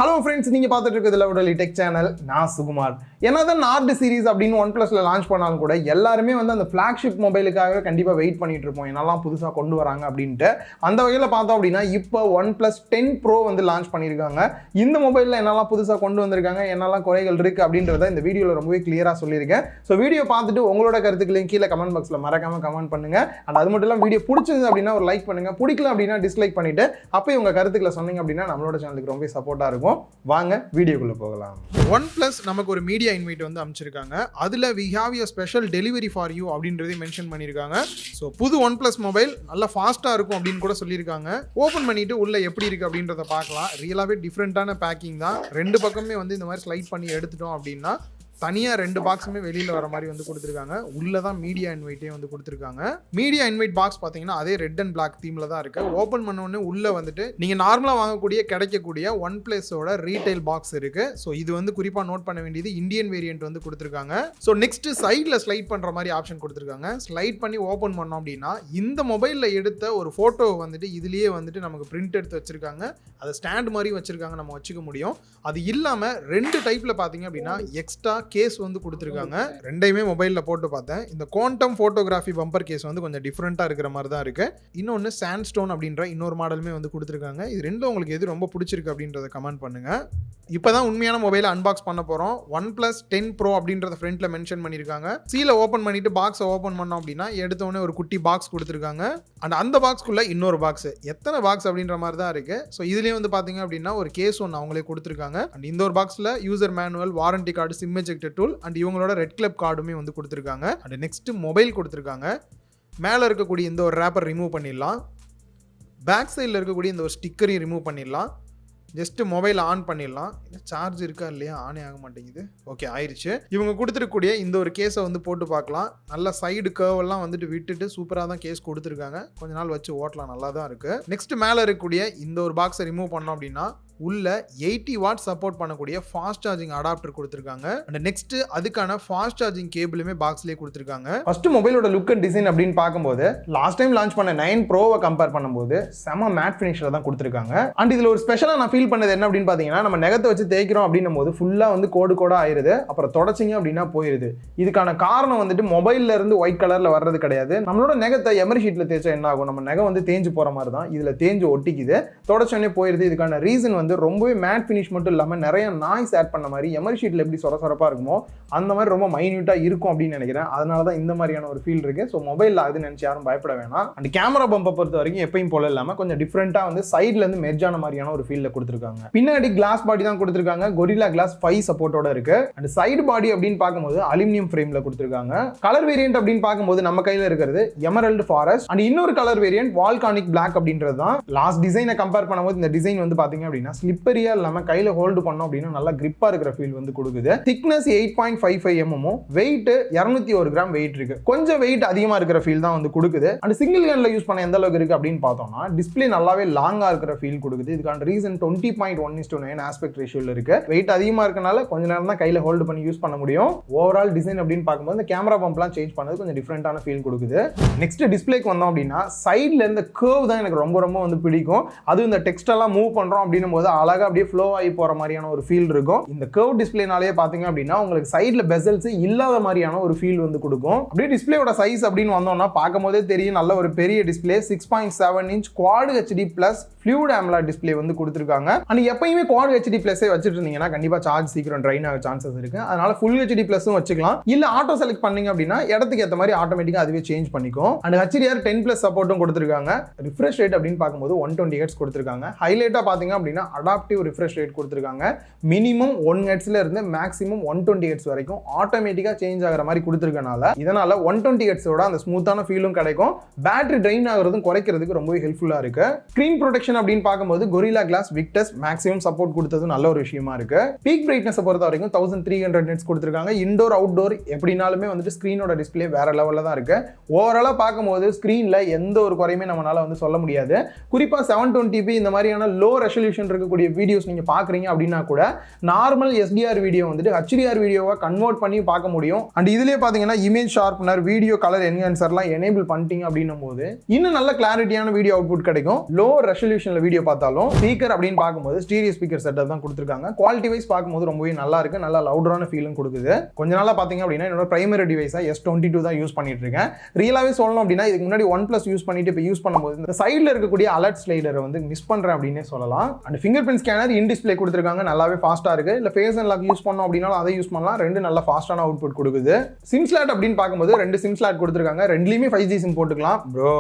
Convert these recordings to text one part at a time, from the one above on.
Hello friends, நீங்க பார்த்துட்டு இருக்கிறது லவ்டலி டெக் சேனல். நான் சுகுமார். என்னதான் நார்ட் சீரிஸ் அப்படின்னு OnePlusல லான்ச் பண்ணாலும் கூட எல்லாருமே வந்து அந்த flagship மொபைலுக்காக கண்டிப்பா வெயிட் பண்ணிட்டு இருப்போம். என்னெல்லாம் புதுசா கொண்டு வராங்க அப்படின்ட்டு. அந்த வகையில பார்த்தோம் அப்படின்னா இப்போ OnePlus 10 Pro வந்து லான்ச் பண்ணிருக்காங்க. இந்த மொபைல்ல என்னெல்லாம் புதுசா கொண்டு வந்திருக்காங்க, என்னெல்லாம் குறைகள் இருக்கு அப்படின்றத இந்த வீடியோல ரொம்பவே கிளியரா சொல்லியிருக்கேன். ஸோ வீடியோ பார்த்துட்டு உங்களோட கருத்துக்களையும் கீழே கமெண்ட் பாக்ஸ்ல மறக்காம கமெண்ட் பண்ணுங்க. அண்ட் அது மட்டும் இல்லாமல் வீடியோ பிடிச்சிருந்தது அப்படின்னா ஒரு லைக் பண்ணுங்க, பிடிக்கல அப்படின்னா டிஸ்லைக் பண்ணிட்டு அப்போ உங்க கருத்துக்களை சொன்னீங்க அப்படின்னா நம்மளோட சேனலுக்கு ரொம்ப சப்போர்ட்டா இருக்கும். வாங்க வீடியோக்குள்ள போகலாம். OnePlus நமக்கு ஒரு மீடியா இன்வைட் வந்து அனுப்பிச்சிருக்காங்க. அதுல we have a special delivery for you அப்படின்றதை மென்ஷன் பண்ணிருக்காங்க. ஸோ புது OnePlus மொபைல் நல்லா ஃபாஸ்டா இருக்கும் அப்படின்னு கூட சொல்லியிருக்காங்க. ஓபன் பண்ணிட்டு உள்ள எப்படி இருக்கு அப்படின்றத பார்க்கலாம். ரியலாவே டிஃப்ரெண்டான பேக்கிங் தான். ரெண்டு பக்கமே வந்து இந்த மாதிரி ஸ்லைட் பண்ணி எடுத்துட்டோம் அப்படின்னா தனியாக ரெண்டு பாக்ஸுமே வெளியில் வர மாதிரி வந்து கொடுத்துருக்காங்க. உள்ளே தான் மீடியா இன்வைட்டே வந்து கொடுத்துருக்காங்க. மீடியா இன்வைட் பாக்ஸ் பார்த்தீங்கன்னா அதே ரெட் அண்ட் பிளாக் தீமில் தான் இருக்குது. ஓப்பன் பண்ணோடனே உள்ளே வந்துட்டு நீங்கள் நார்மலாக வாங்கக்கூடிய கிடைக்கக்கூடிய OnePlusோட ரீட்டைல் பாக்ஸ் இருக்குது. ஸோ இது வந்து குறிப்பாக நோட் பண்ண வேண்டியது இந்தியன் வேரியன்ட் வந்து கொடுத்துருக்காங்க. ஸோ நெக்ஸ்ட்டு சைடில் ஸ்லைட் பண்ணுற மாதிரி ஆப்ஷன் கொடுத்துருக்காங்க. ஸ்லைட் பண்ணி ஓப்பன் பண்ணோம் அப்படின்னா இந்த மொபைலில் எடுத்த ஒரு ஃபோட்டோ வந்துட்டு இதுலேயே வந்துட்டு நமக்கு பிரிண்ட் எடுத்து வச்சுருக்காங்க. அதை ஸ்டாண்ட் மாதிரி வச்சுருக்காங்க, நம்ம வச்சுக்க முடியும். அது இல்லாமல் ரெண்டு டைப்பில் பார்த்தீங்க அப்படின்னா எக்ஸ்ட்ரா கேஸ் வந்து கொடுத்துருக்காங்க. ரெண்டையுமே மொபைலில் போட்டு பார்த்தேன். இந்த குவாண்டம் ஃபோட்டோகிராஃபி பம்பர் கேஸ் வந்து கொஞ்சம் டிஃப்ரெண்ட்டாக இருக்கிற மாதிரி தான் இருக்குது. இன்னொன்று சாண்ட்ஸ்டோன் அப்படின்ற இன்னொரு மாடலுமே வந்து கொடுத்துருக்காங்க. இது ரெண்டும் உங்களுக்கு எது ரொம்ப பிடிச்சிருக்கு அப்படின்றத கமெண்ட் பண்ணுங்கள். இப்போ தான் உண்மையான மொபைலை அன்பாக்ஸ் பண்ண போகிறோம். OnePlus 10 Pro அப்படின்றத ஃப்ரண்ட்டில் மென்ஷன் பண்ணியிருக்காங்க. சீலை ஓப்பன் பண்ணிவிட்டு பாக்ஸை ஓப்பன் பண்ணோம் அப்படின்னா எடுத்தோடனே ஒரு குட்டி பாக்ஸ் கொடுத்துருக்காங்க. அண்ட் அந்த பாக்ஸ்க்குள்ளே இன்னொரு பாக்ஸ், எத்தனை பாக்ஸ் அப்படின்ற மாதிரி தான் இருக்குது. ஸோ இதுலேயே வந்து பார்த்தீங்க அப்படின்னா ஒரு கேஸ் ஒன்று அவங்களே கொடுத்துருக்காங்க. அண்ட் இந்த ஒரு பாக்ஸில் user manual, warranty card, sim ejector tool and இவங்களோட ரெட் கிளப் கார்டுமே வந்து கொடுத்துருக்காங்க. அண்ட் நெக்ஸ்ட் மொபைல் கொடுத்துருக்காங்க. மேலே இருக்கக்கூடிய இந்த ஒரு ரேப்பர் ரிமூவ் பண்ணிடலாம். பேக் சைடில் இருக்கக்கூடிய இந்த ஒரு ஸ்டிக்கரையும் ரிமூவ் பண்ணிடலாம். ஜஸ்ட் மொபைல் ஆன் பண்ணிடலாம். சார்ஜ் இருக்கா இல்லையா, ஆனே ஆக மாட்டேங்குது. ஓகே, ஆயிடுச்சு. இவங்க கொடுத்துருக்கூடிய இந்த ஒரு கேஸை வந்து போட்டு பார்க்கலாம். நல்ல சைடு கர்வெல்லாம் வந்துட்டு விட்டுட்டு சூப்பராக தான் கேஸ் கொடுத்துருக்காங்க. கொஞ்ச நாள் வச்சு ஓட்டலாம், நல்லா தான் இருக்குது. நெக்ஸ்ட் மேலே இருக்கக்கூடிய இந்த ஒரு பாக்ஸை ரிமூவ் பண்ணோம் அப்படின்னா உள்ள 80 வாட் சப்போர்ட் பண்ணக்கூடிய ஃபாஸ்ட் சார்ஜிங் அடாப்டர் கொடுத்துருக்காங்க. அண்ட் நெக்ஸ்ட் அதுக்கான ஃபாஸ்ட் சார்ஜிங் கேபிளுமே பாக்ஸ்லேயே கொடுத்துருக்காங்க. ஃபர்ஸ்ட் மொபைலோட லுக் அண்ட் டிசைன் அப்படின்னு பார்க்கும்போது லாஸ்ட் டைம் லான்ச் பண்ண 9 ப்ரோவை கம்பேர் பண்ணும்போது செம மேட் ஃபினிஷில் தான் கொடுத்துருக்காங்க. அண்ட் இதில் ஒரு ஸ்பெஷலாக நான் ஃபீல் பண்ணது என்ன அப்படின்னு பார்த்தீங்கன்னா, நம்ம நெகத்தை வச்சு தேய்க்கிறோம் அப்படின்னும் போது ஃபுல்லாக வந்து கோடு ஆயிருது, அப்புறம் தொடச்சிங்க அப்படின்னா போயிருது. இதுக்கான காரணம் வந்துட்டு மொபைல்ல இருந்து ஒயிட் கலரில் வர்றது கிடையாது. நம்மளோட நெகத்தை எமரி ஷீட்டில் தேய்ச்சா என்ன ஆகும், நம்ம நெகை வந்து தேஞ்சு போகிற மாதிரி தான் இதில் தேஞ்சு ஒட்டிக்குது, தொடச்சோடனே போயிருது. இதுக்கான ரீசன் வந்து ரொம்பவே மேட் ஃபினிஷ் மட்டும் இல்லாமல் நிறைய நாய்ஸ் ஆட் பண்ண மாதிரி எமரி ஷீட்டில் எப்படி சொரசொரப்பாக இருக்குமோ அந்த மாதிரி ரொம்ப மைன்யூட்டாக இருக்கும் அப்படின்னு நினைக்கிறேன். அதனால தான் இந்த மாதிரியான ஒரு ஃபீல் இருக்கு. ஸோ மொபைலில் அது நினச்சி யாரும் பயப்பட வேணாம். அண்ட் கேமரா பம்பை பொறுத்த வரைக்கும் எப்பயும் போல இல்லாமல் கொஞ்சம் டிஃப்ரெண்ட்டாக வந்து சைட்ல இருந்து மெர்ஜான மாதிரியான ஒரு ஃபீல்ல கொடுத்துருக்காங்க. பின்னாடி கிளாஸ் பாடி தான் கொடுத்துருக்காங்க. கொரில்லா கிளாஸ் 5 சப்போர்ட்டோட இருக்கு. அண்ட் சைடு பாடி அப்படின்னு பார்க்கும்போது அலுமினியம் ஃப்ரேம்ல கொடுத்துருக்காங்க. கலர் வேரியன்ட் அப்படின்னு பார்க்கும்போது நம்ம கையில் இருக்கிறது எமரல்டு ஃபாரஸ்ட் அண்ட் இன்னொரு கலர் வேரியன்ட் வால்கானிக் பிளாக் அப்படின்றது தான். லாஸ்ட் டிசைனை கம்பேர் பண்ணும்போது இந்த டிசைன் வந்து பாத்தீங்க அப்படின்னா ஸ்லிப்பரியா இல்லாம கையில ஹோல்டு பண்ணோம் அப்படின்னா நல்லா கிரிப்பா இருக்கிற ஃபீல் வந்து கொடுக்குது. Thickness 8.55 mm, weight 201 gram weight இருக்கு. கொஞ்சம் வெயிட் அதிகமா இருக்கிற ஃபீல் தான் வந்து கொடுக்குது. அண்ட் சிங்கிள் ஹேண்ட்ல யூஸ் பண்ண எந்த அளவுக்கு இருக்கு அப்படின்னு பார்த்தோம்னா டிஸ்பிளே நல்லாவே லாங்கா இருக்கிற ஃபீல் கொடுக்குது. இதுக்கான ரீசன் 20.1:9 ஆஸ்பெக்ட் ரேஷியோல இருக்கு. வெயிட் அதிகமா இருக்கனால கொஞ்ச நேரம் தான் கையில ஹோல்டு பண்ணி யூஸ் பண்ண முடியும். ஓவரால் டிசைன் அப்படின்னு பார்க்கும்போது இந்த கேமரா பம்ப்லாம் சேஞ்ச் பண்ணது கொஞ்சம் டிஃப்ரெண்டான ஃபீல் கொடுக்குது. நெக்ஸ்ட் டிஸ்பிளேக்கு வந்தோம் அப்படின்னா சைட்ல இருந்த கர்வ் தான் எனக்கு ரொம்ப வந்து பிடிக்கும். அது இந்த டெக்ஸ்ட் எல்லாம் மூவ் பண்றோம் அப்படின்னும் போது அழகா அப்படியே ஃப்ளோ ஆகி போற மாதிரியான ஒரு ஃபீல் இருக்கும். இந்த கர்வ் டிஸ்பிளேனாலே பாத்தீங்க அப்படின்னா உங்களுக்கு சைடுல பெசல்ஸ் இல்லாத மாதிரியான ஒரு ஃபீல் வந்து கொடுக்கும். அப்படியே டிஸ்பிளேயோட சைஸ் அப்படின்னு வந்தோம்னா பார்க்கும்போதே தெரியும் நல்ல ஒரு பெரிய display. 6.7 inch Quad HD Plus Fluid AMOLED display வந்து கொடுத்துருக்காங்க. அண்ட் எப்பயுமே Quad HD Plus வச்சுட்டு இருந்தீங்கன்னா கண்டிப்பா சார்ஜ் சீக்கிரம் ட்ரைன் ஆக சான்சஸ் இருக்கு. அதனால Full HD Plus வச்சுக்கலாம். இல்ல ஆட்டோ செலக்ட் பண்ணீங்க அப்படின்னா இடத்துக்கு ஏற்ற மாதிரி ஆட்டோமேட்டிக்கா அதுவே சேஞ்ச் பண்ணிக்கும். அண்ட் HDR 10+ சப்போர்ட்டும் கொடுத்துருக்காங்க. ரிஃப்ரெஷ் ரேட் அப்படின்னு பார்க்கும்போது 120 Hz கொடுத்துருக்காங்க. ஹைலைட்டா பாத்தீங்க அப்படின்னா அடாப்டிவ் ரிஃப்ரெஷ் ரேட் கொடுத்துருக்காங்க. மினிமம் 1 Hzல இருந்து மேக்ஸிமம் 120 Hz வரைக்கும் ஆட்டோமேட்டிக்கா சேஞ்ச் ஆகிற மாதிரி கொடுத்துருக்கனால இதனால 120 Hzோட அந்த ஸ்மூத்தான ஃபீலும் கிடைக்கும். பேட்டரி ட்ரெயின் ஆகிறதும் குறைக்கிறதுக்கு ரொம்பவே ஹெல்ப்ஃபுல்லா இருக்கு. ஸ்கிரீன் ப்ரொடெக்ஷன் அப்படின்னு பார்க்கும்போது Gorilla Glass Victus maximum support கொடுத்தது நல்ல ஒரு விஷயமா இருக்கு. பீக் பிரைட்னஸ் பொறுத்த வரைக்கும் 1300 nits கொடுத்துருக்காங்க. இன்டோர் அவுட்டோர் எப்படினாலுமே வந்துட்டு ஸ்கிரீனோட டிஸ்பிளே வேற லெவல்ல தான் இருக்கு. ஓவராலா பார்க்கும்போது ஸ்கிரீன்ல எந்த ஒரு குறையுமே நம்மளால வந்து சொல்ல முடியாது. குறிப்பா 720p இந்த மாதிரியான லோ ரெசல்யூஷன் இருக்கக்கூடிய வீடியோஸ் நீங்கள் பார்க்குறீங்க அப்படின்னா கூட நார்மல் எஸ்டிஆர் வீடியோ வந்துட்டு ஹெச்டிஆர் வீடியோவை கன்வெர்ட் பண்ணி பார்க்க முடியும். அண்ட் இதுலேயே பார்த்தீங்கன்னா இமேஜ் ஷார்ப்னர், வீடியோ கலர் என்ஹான்சர்லாம் எனேபிள் பண்ணிட்டீங்க அப்படின்னும் போது இன்னும் நல்ல கிளாரிட்டியான வீடியோ அவுட்புட் கிடைக்கும். லோ ரெசல்யூஷனில் வீடியோ பார்த்தாலும் ஸ்பீக்கர் அப்படின்னு பார்க்கும்போது ஸ்டீரியோ ஸ்பீக்கர் செட்டப் தான் கொடுத்துருக்காங்க. குவாலிட்டி வைஸ் பார்க்கும்போது ரொம்பவே நல்லா இருக்கு, நல்லா லவுடரான ஃபீலும் கொடுக்குது. கொஞ்ச நாளாக பார்த்தீங்க அப்படின்னா என்னோட பிரைமரி டிவைஸாக S22 தான் யூஸ் பண்ணிட்டு இருக்கேன். ரியலாகவே சொல்லணும் அப்படின்னா இதுக்கு முன்னாடி OnePlus யூஸ் பண்ணிட்டு இப்போ யூஸ் பண்ணும்போது இந்த சைடில் இருக்கக்கூடிய அலர்ட் ஸ்லைடரை வந்து மிஸ் பண்ணுறேன் அப்படின்னே சொல்லலாம். And finger print scanner in display கொடுத்துருக்காங்க, நல்லாவே ஃபாஸ்ட்டாக இருக்கு. இல்லை ஃபேஸ் அண்ட் லாக் யூஸ் பண்ணோம் அப்படின்னாலும் அதை யூஸ் பண்ணலாம். ரெண்டு நல்ல ஃபாஸ்ட்டான அவுட்புட் கொடுக்குது. சிம் ஸ்லாட் அப்படின்னு பார்க்கும்போது 2 சிம் ஸ்லாட் கொடுத்துருக்காங்க. ரெண்டுலேயுமே 5G சிம் போட்டுக்கலாம். ப்ரோ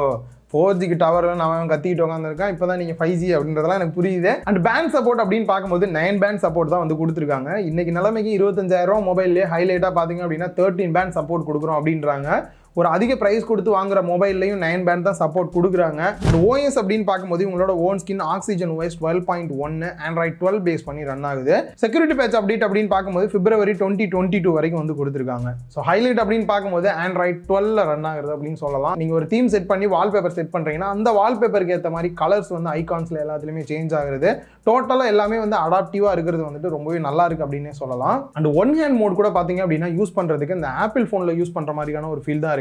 4G டவர் நான் கத்திட்டு உட்காந்துருக்கேன், இப்போ தான் நீங்கள் 5G அப்படின்றதெல்லாம் எனக்கு புரியுது. அண்ட் பேண்ட் சப்போர்ட் அப்படின்னு பார்க்கும்போது 9 பேண்ட் சப்போர்ட் தான் வந்து கொடுத்துருக்காங்க. இன்னைக்கு நிலைமைக்கு 25,000 மொபைல்லேயே ஹைலைட்டாக பார்த்தீங்க அப்படின்னா 13 பேண்ட் சப்போர்ட் கொடுக்குறோம் அப்படின்றாங்க. ஒரு அதிக பிரைஸ் கொடுத்து வாங்குற மொபைல்லையும் 9 பேண்ட் தான் சப்போர்ட் கொடுக்குறாங்க. ஓஎஸ் அப்படின்னு பார்க்கும்போது உங்களோட own skin Oxygen OS 12.1 Android 12 base பண்ணி ரன் ஆகுது. செக்யூரிட்டி பேட்ச் அப்டேட் அப்படின்னு பார்க்கும்போது February 2022 வரைக்கும் வந்து கொடுத்துருக்காங்க. ஸோ ஹைலைட் அப்படின்னு பார்க்கும்போது Android 12 ரன் ஆகுது அப்படின்னு சொல்லலாம். நீங்கள் ஒரு தீம் செட் பண்ணி வால்பேப்பர் செட் பண்ணுறீங்கன்னா அந்த வால்பேப்பருக்கு ஏற்ற மாதிரி கலர்ஸ் வந்து ஐகான்ஸில் எல்லாத்துலேயுமே சேஞ்ச் ஆகுது. டோட்டலாக எல்லாமே வந்து அடாப்டிவாக இருக்கிறது வந்துட்டு ரொம்பவே நல்லா இருக்கு அப்படின்னே சொல்லலாம். அண்ட் ஒன் ஹேண்ட் மோட் கூட பார்த்தீங்க அப்படின்னா யூஸ் பண்ணுறதுக்கு இந்த ஆப்பிள் ஃபோனில் யூஸ் பண்ணுற மாதிரியான ஒரு ஃபீல் தான் இருக்கு.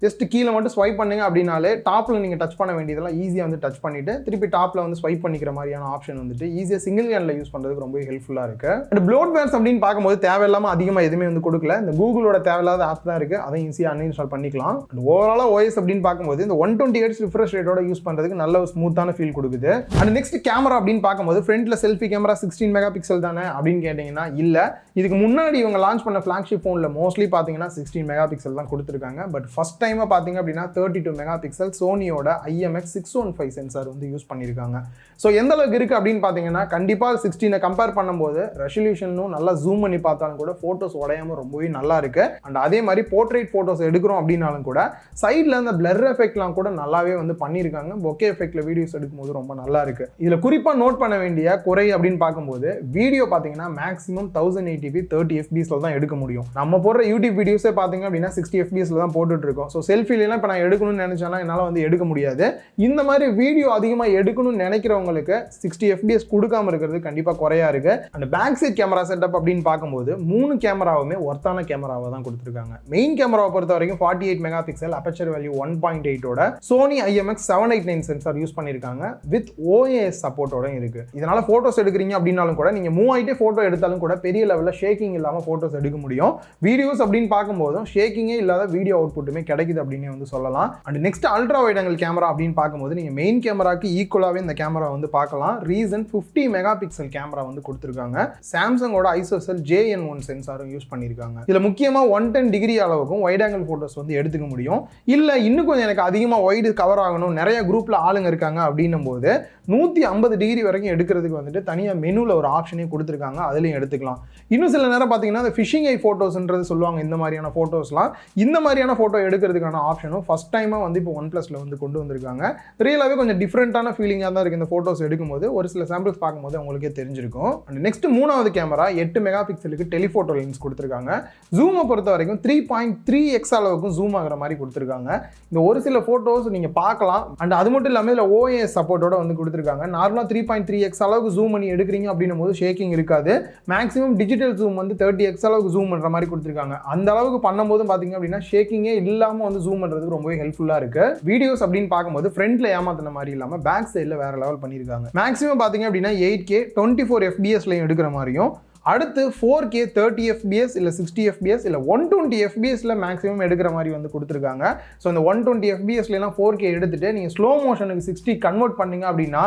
ஜஸ்ட் கீழே மட்டும் ஸ்வைப் பண்ணுங்க அப்படின்னாலே டாப்ல நீங்க டச் பண்ண வேண்டியதெல்லாம் ஈஸியா வந்து டச் பண்ணிட்டு திருப்பி டாப்ல வந்து ஸ்வைப் பண்ணிக்கிற மாதிரியான ஆப்ஷன் வந்துட்டு ஈஸியா சிங்கிள் ஹேண்ட்ல யூஸ் பண்றதுக்கு ரொம்ப ஹெல்ப்ஃபுல்லா இருக்கு. அண்ட் ப்ளோட்வேர்ஸ் அப்படின்னு பார்க்கும்போது தேவையில்லாம அதிகமா எதுவுமே வந்து கொடுக்கல. இந்த கூகுளோட தேவையில்லாத ஆப் தான் இருக்கு, அதையும் ஈஸியா அன்இன்ஸ்டால் பண்ணிக்கலாம். அண்ட் ஓவராலா OS அப்படின்னு பார்க்கும்போது இந்த 120 Hz ரிஃப்ரெஷ் ரேட்டோட யூஸ் பண்றதுக்கு நல்ல ஒரு ஸ்மூத்தான ஃபீல் கொடுக்குது. அண்ட் நெக்ஸ்ட் கேமரா அப்படின்னு பார்க்கும்போது ஃப்ரண்ட்ல செல்ஃபி கேமரா 16 மெகா பிக்சல் தானே அப்படின்னு கேட்டீங்கன்னா இல்ல. இதுக்கு முன்னாடி இவங்க லான்ச் பண்ண ஃபிளாக்ஷிப் ஃபோன்ல மோஸ்ட்லி பார்த்தீங்கன்னா 16 மெகா பிக்சல் தான் கொடுத்துருக்காங்க. பட் ஃபர்ஸ்ட் டைம் பார்த்தீங்க அப்படின்னா 32 மெகா பிக்சல் சோனியோட IMX615 சென்சார் வந்து யூஸ் பண்ணியிருக்காங்க. ஸோ எந்த அளவுக்கு இருக்கு அப்படின்னு பார்த்தீங்கன்னா கண்டிப்பாக 16 கம்பேர் பண்ணும்போது ரெசல்யூஷனும் நல்லா ஜூம் பண்ணி பார்த்தாலும் கூட ஃபோட்டோஸ் உடையாம ரொம்பவே நல்லா இருக்கு. அண்ட் அதே மாதிரி போர்ட்ரேட் ஃபோட்டோஸ் எடுக்கிறோம் அப்படின்னாலும் கூட சைடில் அந்த பிளர் எஃபெக்ட்லாம் கூட நல்லாவே வந்து பண்ணியிருக்காங்க. பொக்கே எஃபெக்ட்ல வீடியோஸ் எடுக்கும்போது ரொம்ப நல்லா இருக்கு. இதில் குறிப்பாக நோட் பண்ண வேண்டிய குறை அப்படின்னு பார்க்கும்போது வீடியோ பார்த்தீங்கன்னா மேக்ஸிமம் 1080p 30 fps தான் எடுக்க முடியும். நம்ம போடுற யூடியூப் வீடியோஸே பார்த்தீங்க அப்படின்னா 60 fps தான் போட்டுட்டு இருக்கோம். ஸோ செல்ஃபிலாம் இப்போ நான் எடுக்கணும்னு நினைச்சேன்னா என்னால் வந்து எடுக்க முடியாது. இந்த மாதிரி வீடியோ அதிகமாக எடுக்கணும்னு நினைக்கிறவங்களுக்கு 60 fps கொடுக்காம இருக்கிறது கண்டிப்பாக குறையா இருக்கு. அந்த பேக் சைட் கேமரா செட்டப் அப்படின்னு பார்க்கும்போது 3 கேமராவுமே ஒர்த்தான கேமராவை தான் கொடுத்துருக்காங்க. மெயின் கேமராவை பொறுத்த வரைக்கும் 48 மெகா பிக்சல் அபர்ச்சர் வேல்யூ 1.8ஓட சோனி IMX789 சென்சார் யூஸ் பண்ணியிருக்காங்க. வித் OAS சப்போர்ட்டோட இருக்கு. இதனால போட்டோஸ் எடுக்கிறீங்க அப்படின்னாலும் கூட நீங்க மூவ் ஆகிட்டே போட்டோ எடுத்தாலும் கூட பெரிய லெவலில் ஷேக்கிங் இல்லாமல் போட்டோஸ் எடுக்க முடியும். வீடியோஸ் அப்படின்னு பார்க்கும்போதும் ஷேக்கிங்கே இல்லாத வீடியோ அவுட்புட்டுமே கிடைக்குது அப்படின்னு வந்து சொல்லலாம். And next ultra wide angle camera அப்படின்னு பார்க்கும்போது நீங்க மெயின் கேமராக்கு ஈக்குவலாவே இந்த கேமரா வந்து பார்க்கலாம். ரீசன் 50 மெகா பிக்சல் கேமரா வந்து கொடுத்துருக்காங்க. சாம்சங்கோட ஐசோசெல் JN1 சென்சாரும் யூஸ் பண்ணியிருக்காங்க. இதுல முக்கியமா 110 டிகிரி அளவுக்கும் வைட் ஆங்கிள் போட்டோஸ் வந்து எடுத்துக்க முடியும். இல்ல இன்னும் கொஞ்சம் எனக்கு அதிகமா வைடு கவர் ஆகணும், நிறைய குரூப்ல ஆளுங்க இருக்காங்க அப்படின்னும் போது 150 டிகிரி வரைக்கும் எடுக்கிறதுக்கு வந்துட்டு தனியா மெனுல ஒரு ஆப்ஷனே கொடுத்துருக்காங்க, அதுலயும் எடுத்துக்கலாம். இன்னும் சில நேரம் பார்த்தீங்கன்னா இந்த ஃபிஷிங் ஐ ஃபோட்டோஸ்ன்றது சொல்லுவாங்க. இந்த மாதிரியான ஃபோட்டோஸ்லாம் இந்த மாதிரியான ஃபோட்டோ எடுக்கிறதுக்கான ஆப்ஷனும் ஃபர்ஸ்ட் டைமாக வந்து இப்போ OnePlusல வந்து கொண்டு வந்திருக்காங்க. ரியலாகவே கொஞ்சம் டிஃப்ரெண்ட்டான ஃபீலிங்காக தான் இருக்குது இந்த ஃபோட்டோஸ் எடுக்கும்போது. ஒரு சில சாம்பிள்ஸ் பார்க்கும்போது உங்களுக்கே தெரிஞ்சிருக்கும். அண்ட் நெக்ஸ்ட் 3வது கேமரா 8 மெகா பிக்சலுக்கு டெலிஃபோட்டோ லென்ஸ் கொடுத்துருக்காங்க. ஜூமை பொறுத்த வரைக்கும் 3.3x அளவுக்கும் ஜூம் ஆகிற மாதிரி கொடுத்துருக்காங்க. இந்த ஒரு சில ஃபோட்டோஸ் நீங்கள் பார்க்கலாம். அண்ட் அது மட்டும் இல்லாமல் இதில் OAS சப்போர்ட்டோட வந்து கொடுத்துருக்காங்க. நார்மலாக 3.3x அளவுக்கு ஜூம் பண்ணி எடுக்கிறீங்க அப்படின்னும் போது ஷேக்கிங் இருக்காது. மேக்ஸிமம் டிஜிட்டல் ஜூம் வந்து 30x அளவுக்கு ஜூம் பண்ணுற மாதிரி கொடுத்துருக்காங்க. அந்த அளவுக்கு பண்ணும்போது பார்த்தீங்க அப்படின்னா ஷேக்கிங்கே இல்லாமல் வந்து ஜூம் பண்ணுறதுக்கு ரொம்பவே ஹெல்ப்ஃபுல்லாக இருக்கு. வீடியோஸ் அப்படின்னு பார்க்கும்போது ஃப்ரண்ட்ல ஏமாத்தின மாதிரி இல்லாமல் பேக் சைடில் வேற லெவல் பண்ணியிருக்காங்க. மேக்ஸிமம் பார்த்தீங்க அப்படின்னா 8K 24 fps-லையும் எடுக்கிற மாதிரியும், அடுத்து 4K 30 fps இல்லை 60 fps இல்லை 120 fps-ல மேக்ஸிமம் எடுக்கிற மாதிரி வந்து கொடுத்துருக்காங்க. ஸோ இந்த 120 fps-லாம் 4K எடுத்துட்டு நீங்கள் ஸ்லோ மோஷனுக்கு 60 கன்வெர்ட் பண்ணீங்க அப்படின்னா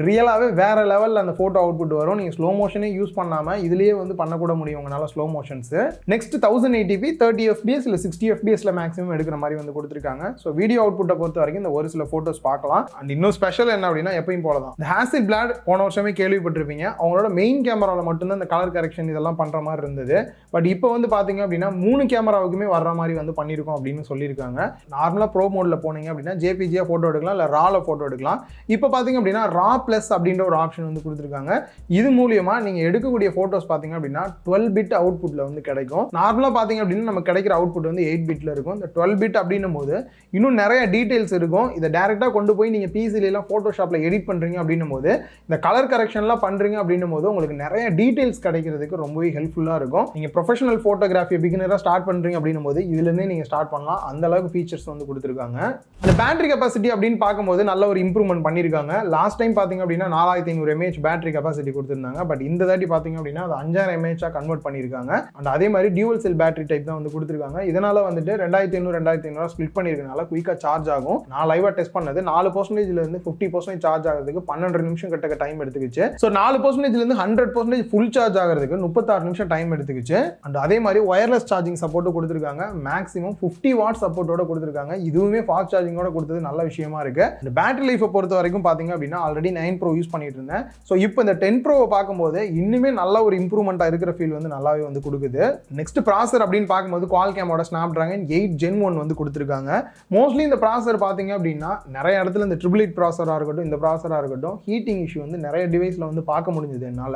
ரியலாகவே வேறு லெவலில் அந்த ஃபோட்டோ அவுட்புட் வரும். நீங்கள் ஸ்லோ மோஷனே யூஸ் பண்ணாமல் இதுலேயே வந்து பண்ணக்கூட முடியும் உங்களால் slow motions. Next 1080p 30 fps இல்லை 60 fps-ல மேக்ஸிமம் எடுக்கிற மாதிரி வந்து கொடுத்துருக்காங்க. ஸோ வீடியோ அவுட்புட்டை பொறுத்த வரைக்கும் இந்த ஒரு சில ஃபோட்டோஸ் பார்க்கலாம். அண்ட் இன்னும் ஸ்பெஷல் என்ன அப்படின்னா எப்பயும் போல தான் இந்த ஹாசில் பிளாட் போன வருஷமே கேள்விப்பட்டிருப்பீங்க. அவங்களோட மெயின் கேமராவில் மட்டும்தான் இந்த கலர் கரெக்ஷன் இதெல்லாம் பண்ணுற மாதிரி இருந்தது. பட் இப்போ வந்து பார்த்தீங்க அப்படின்னா 3 கேமராவுக்குமே வர்ற மாதிரி வந்து பண்ணியிருக்கோம் அப்படின்னு சொல்லியிருக்காங்க. நார்மலாக ப்ரோ மோடில் போனீங்க அப்படின்னா JPG-யா ஃபோட்டோ எடுக்கலாம், இல்லை ரால ஃபோட்டோ எடுக்கலாம். இப்போ பார்த்தீங்க அப்படின்னா ரா ப்ளஸ் அப்படின்ற ஒரு ஆப்ஷன் வந்து கொடுத்துருக்காங்க. இது மூலியமா நீங்க எடுக்கக்கூடிய போட்டோஸ் பாத்தீங்க அப்படின்னா 12 பிட் அவுட்புட்ல வந்து கிடைக்கும். நார்மலா பாத்தீங்க அப்படின்னா நமக்கு கிடைக்கிற அவுட்புட் வந்து 8 பிட்ல இருக்கும். இந்த 12 பிட் அப்படின்னும் போது இன்னும் நிறைய டீடைல்ஸ் இருக்கும். இதை டைரக்டா கொண்டு போய் நீங்க பிசில எல்லாம் போட்டோஷாப்ல எடிட் பண்றீங்க அப்படின்னும் போது இந்த கலர் கரெக்ஷன்லாம் பண்றீங்க அப்படின்னும் போது உங்களுக்கு நிறைய டீடைல்ஸ் கிடைக்கிறதுக்கு ரொம்பவே ஹெல்ப்ஃபுல்லா இருக்கும். நீங்க ப்ரொஃபஷனல் போட்டோகிராஃபி பிகினரா ஸ்டார்ட் பண்றீங்க அப்படின்னும் போது இதுல இருந்தே நீங்க ஸ்டார்ட் பண்ணலாம். அந்த அளவுக்கு ஃபீச்சர்ஸ் வந்து கொடுத்துருக்காங்க. அந்த பேட்டரி கெபாசிட்டி அப்படின்னு பார்க்கும்போது நல்ல ஒரு இம்ப்ரூவ்மெண்ட் பண்ணியிருக்காங்க. லாஸ்ட் டைம் பார்த்தீங்க அப்படின்னா 4500 mAh பேட்டரி கெபாசிட்டி கொடுத்துருந்தாங்க. பட் இந்த தாட்டி பார்த்தீங்க அப்படின்னா அது 5000 mAh கன்வெர்ட் பண்ணியிருக்காங்க. அண்ட் அதே மாதிரி டியூவல் செல் பேட்டரி டைப் தான் வந்து கொடுத்துருக்காங்க. இதனால வந்துட்டு 2500 ஸ்பிளிட் பண்ணியிருக்கனால குயிக்காக சார்ஜ் ஆகும். நான் லைவாக டெஸ்ட் பண்ணது 4% இருந்து 50% சார்ஜ் ஆகிறதுக்கு 12 நிமிஷம் கிட்ட டைம் எடுத்துக்கிச்சு. ஸோ 4% இருந்து 100% ஃபுல் சார்ஜ் ஆகிறதுக்கு 36 நிமிஷம் டைம் எடுத்துக்கிச்சு. அண்ட் அதே மாதிரி ஒயர்லெஸ் சார்ஜிங் சப்போர்ட்டும் கொடுத்துருக்காங்க. மேக்ஸிமம் 50 வாட் சப்போர்ட்டோட கொடுத்துருக்காங்க. இதுவுமே ஃபாஸ்ட் சார்ஜிங்கோட கொடுத்தது நல்ல விஷயமா இருக்கு. இந்த பேட்டரி லைஃபை பொறுத்த வரைக்கும் பாத்தீங்க அப்படின்னா ஆல்ரெடி 9 Pro யூஸ் பண்ணிட்டு இருந்தேன். ஸோ இப்போ இந்த 10 Pro பார்க்கும்போது இன்னுமே நல்ல ஒரு இம்ப்ரூவ்மெண்டா இருக்கிற ஃபீல் வந்து நல்லாவே வந்து கொடுக்குது. நெக்ஸ்ட் ப்ராசர் அப்படின்னு பார்க்கும்போது Qualcomm-ஓட Snapdragon 8 Gen 1 வந்து கொடுத்துருக்காங்க. மோஸ்ட்லி இந்த ப்ராசர் பாத்தீங்க அப்படின்னா நிறைய இடத்துல இந்த 888 ப்ராசரா இருக்கட்டும், இந்த ப்ராசரா இருக்கட்டும், ஹீட்டிங் இஷ்யூ வந்து நிறைய டிவைஸ்ல வந்து பார்க்க முடிஞ்சது என்னால.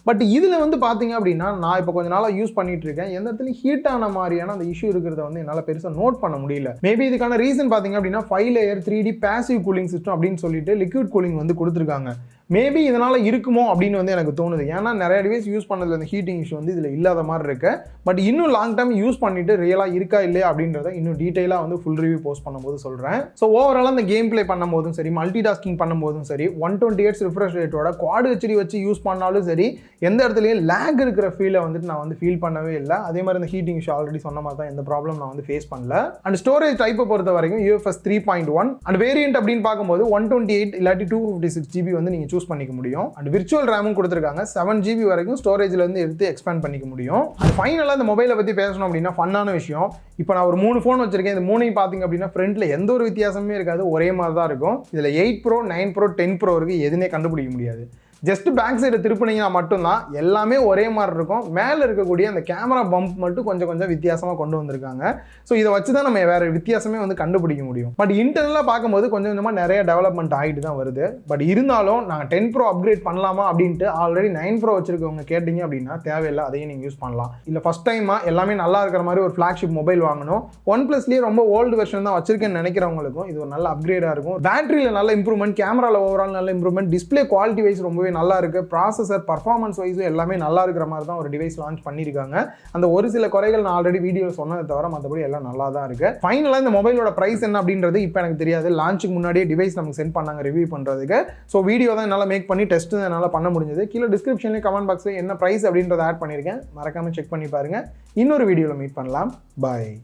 பட் இதுல வந்து பாத்தீங்க அப்படின்னா நான் இப்போ கொஞ்ச நாளா யூஸ் பண்ணிட்டு இருக்கேன். எந்த இடத்துலயும் ஹீட் ஆன மாதிரியான அந்த இஷ்யூ இருக்கிறத வந்து என்னால பெருசா நோட் பண்ண முடியல. மேபி இதுக்கான ரீசன் பாத்தீங்க அப்படின்னா 5 layer 3D passive cooling system அப்படின்னு சொல்லிட்டு லிக்விட் கூலிங் வந்து கொடுத்துருக்காங்க. மேபி இதனால இருக்குமோ அப்படின்னு வந்து எனக்கு தோணுது. ஏன்னா நிறைய டிவைஸ் யூஸ் பண்ணதுல இந்த ஹீட்டிங் இஷ்யூ வந்து இதுல இல்லாத மாதிரி இருக்கு. பட் இன்னும் லாங் டைம் யூஸ் பண்ணிட்டு ரியலா இருக்கா இல்லையா அப்படின்றத இன்னும் டீடைலா வந்து ஃபுல் ரிவ்யூ போஸ்ட் பண்ணும்போது சொல்றேன். ஸோ ஓவரால் அந்த கேம் பிளே பண்ணும்போதும் சரி, மல்டி டாஸ்கிங் பண்ணும்போதும் சரி, 120 Hz ரிஃப்ரெஷ் ரேட்டோட குவாட் ஹெச்டி வச்சு யூஸ் பண்ணாலும் சரி, எந்த இடத்துலயும் லேக் இருக்கிற ஃபீலை வந்துட்டு நான் வந்து ஃபீல் பண்ணவே இல்லை. அதே மாதிரி இந்த ஹீட்டிங் இஷ்யூ ஆல்ரெடி சொன்ன மாதிரி தான், எந்த ப்ராப்ளம் நான் வந்து ஃபேஸ் பண்ணல. அண்ட் ஸ்டோரேஜ் டைப்பை பொறுத்த வரைக்கும் UFS 3.1 அண்ட் வேரியன்ட் அப்படின்னு பார்க்கும்போது 128 இல்லாட்டி 256 GB வந்து நீங்க சூஸ் பண்ணிக்க முடியும். அண்ட் விர்ச்சுவல் ரேமும் கொடுத்துருக்காங்க. 7 GB வரைக்கும் ஸ்டோரேஜ்ல இருந்து எடுத்து எக்ஸ்பேண்ட் பண்ணிக்க முடியும். அண்ட் ஃபைனலா இந்த மொபைலை பத்தி பேசணும் அப்படின்னா ஃபன்னான விஷயம், இப்போ நான் ஒரு 3 ஃபோன் வச்சிருக்கேன். இந்த 3ஐயும் பாத்தீங்க அப்படின்னா ஃப்ரண்ட்ல எந்த ஒரு வித்தியாசமே இருக்காது, ஒரே மாதிரி தான் இருக்கும். இதுல 8 Pro, 9 Pro, 10 Pro இருக்கு. எதுனே கண்டுபிடிக்க முடியாது. ஜஸ்ட் பேக் சைடு திருப்பினீங்கன்னா மட்டும்தான் எல்லாமே ஒரே மாதிரி இருக்கும். மேலே இருக்கக்கூடிய அந்த கேமரா பம்ப் மட்டும் கொஞ்சம் கொஞ்சம் வித்தியாசமாக கொண்டு வந்திருக்காங்க. ஸோ இதை வச்சு தான் நம்ம வேற வித்தியாசமே வந்து கண்டுபிடிக்க முடியும். பட் இன்டர்னலாக பார்க்கும்போது கொஞ்சம் கொஞ்சமாக நிறைய டெவலப்மெண்ட் ஆகிட்டு தான் வருது. பட் இருந்தாலும் நாங்கள் 10 Pro அப்கிரேட் பண்ணலாமா அப்படின்ட்டு ஆல்ரெடி 9 Pro வச்சிருக்கவங்க கேட்டீங்க அப்படின்னா தேவையில்லை, அதையும் நீங்கள் யூஸ் பண்ணலாம். இல்லை ஃபர்ஸ்ட் டைமாக எல்லாமே நல்லா இருக்கிற மாதிரி ஒரு ஃப்ளாக்ஷிப் மொபைல் வாங்கணும், OnePlusலேயே ரொம்ப ஓல்டு வெர்ஷன் தான் வச்சிருக்கேன்னு நினைக்கிறவங்களுக்கும் இது ஒரு நல்ல அப்கிரேடாக இருக்கும். பேட்டரியில் நல்ல இம்ப்ரூவ்மெண்ட், கேமராவில் ஓவரால் நல்ல இம்ப்ரூவ்மெண்ட், டிஸ்பிளே குவாலிட்டி வைஸ் ரொம்பவே நல்லா இருக்கு, ப்ராசஸர் பர்ஃபார்மன்ஸ் வைஸும் எல்லாமே நல்லா இருக்கிற மாதிரி தான் ஒரு டிவைஸ் லான்ச் பண்ணியிருக்காங்க. அந்த ஒரு சில குறைகள் நான் ஆல்ரெடி வீடியோ சொன்னதை தவிர மற்றபடி எல்லாம் நல்லா தான் இருக்கு. ஃபைனலாக இந்த மொபைலோட பிரைஸ் என்ன அப்படின்றது இப்போ எனக்கு தெரியாது. லான்ச்சுக்கு முன்னாடியே டிவைஸ் நமக்கு சென்ட் பண்ணாங்க ரிவ்யூ பண்ணுறதுக்கு. ஸோ வீடியோ தான் என்னால் மேக் பண்ணி டெஸ்ட் தான் என்னால் பண்ண முடிஞ்சது. கீழே டிஸ்கிரிப்ஷன்லேயே கமெண்ட் பாக்ஸில் என்ன பிரைஸ் அப்படின்றத ஆட் பண்ணியிருக்கேன், மறக்காம செக் பண்ணி பாருங்க. இன்னொரு வீடியோவில் மீட் பண்ணலாம். பாய்.